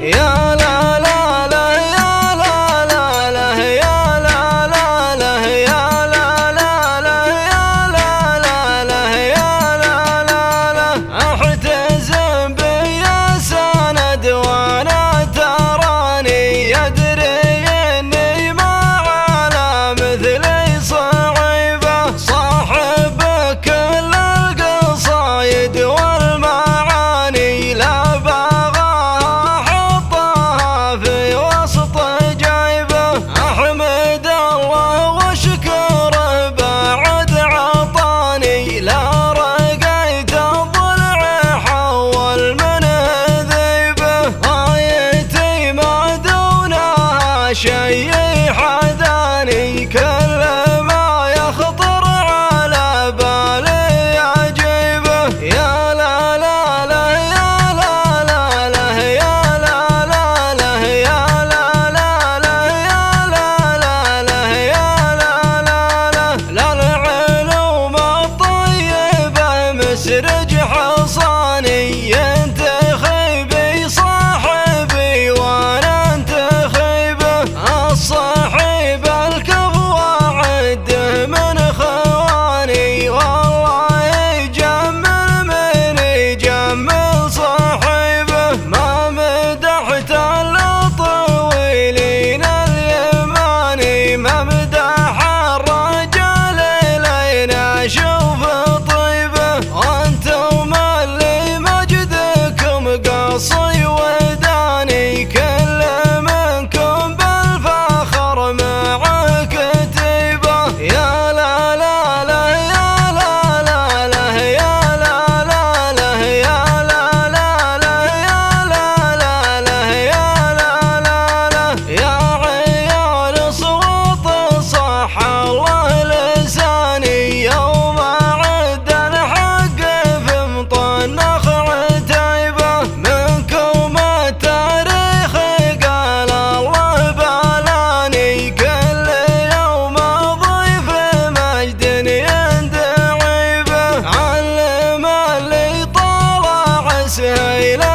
يا لا لا لا يا لا لا لا يا لا لا لا يا لا لا لا يا لا لا لا يا لا لا لا احتزم بي يا سند وانا تراني يدري اني ما على مثلي صعيبه صاحب كل القصايد والمعاني لا شي حداني كل ما يخطر على بالي اجيبه يا لا لا لا يا لا لا لا يا لا لا لا يا لا لا لا يا لا لا لا يا لا لا لا لا العلوم الطيبة مسرج حصاني ينتخي بي صاحبي وانا الصاحب الكفو عده من خواني والله يجمل من يجمل صاحبه ما مدحت الطويلين اليماني ما مدح الرجال لين اشوف طيبه وانتم اللي مجدكم قصي وداني كل منكم مع كتيبه يا لا لا لا يا لا لا لا يا لا لا لا يا لا لا لا يا لا لا لا يا لا لا لا يا عيال صوت صح الله لساني يوم عد الحق في مطنخ عتيبه منكم التاريخ قال الله بلاني كل يوم ضيف مجد يندعي به علم اللي طلع سهيله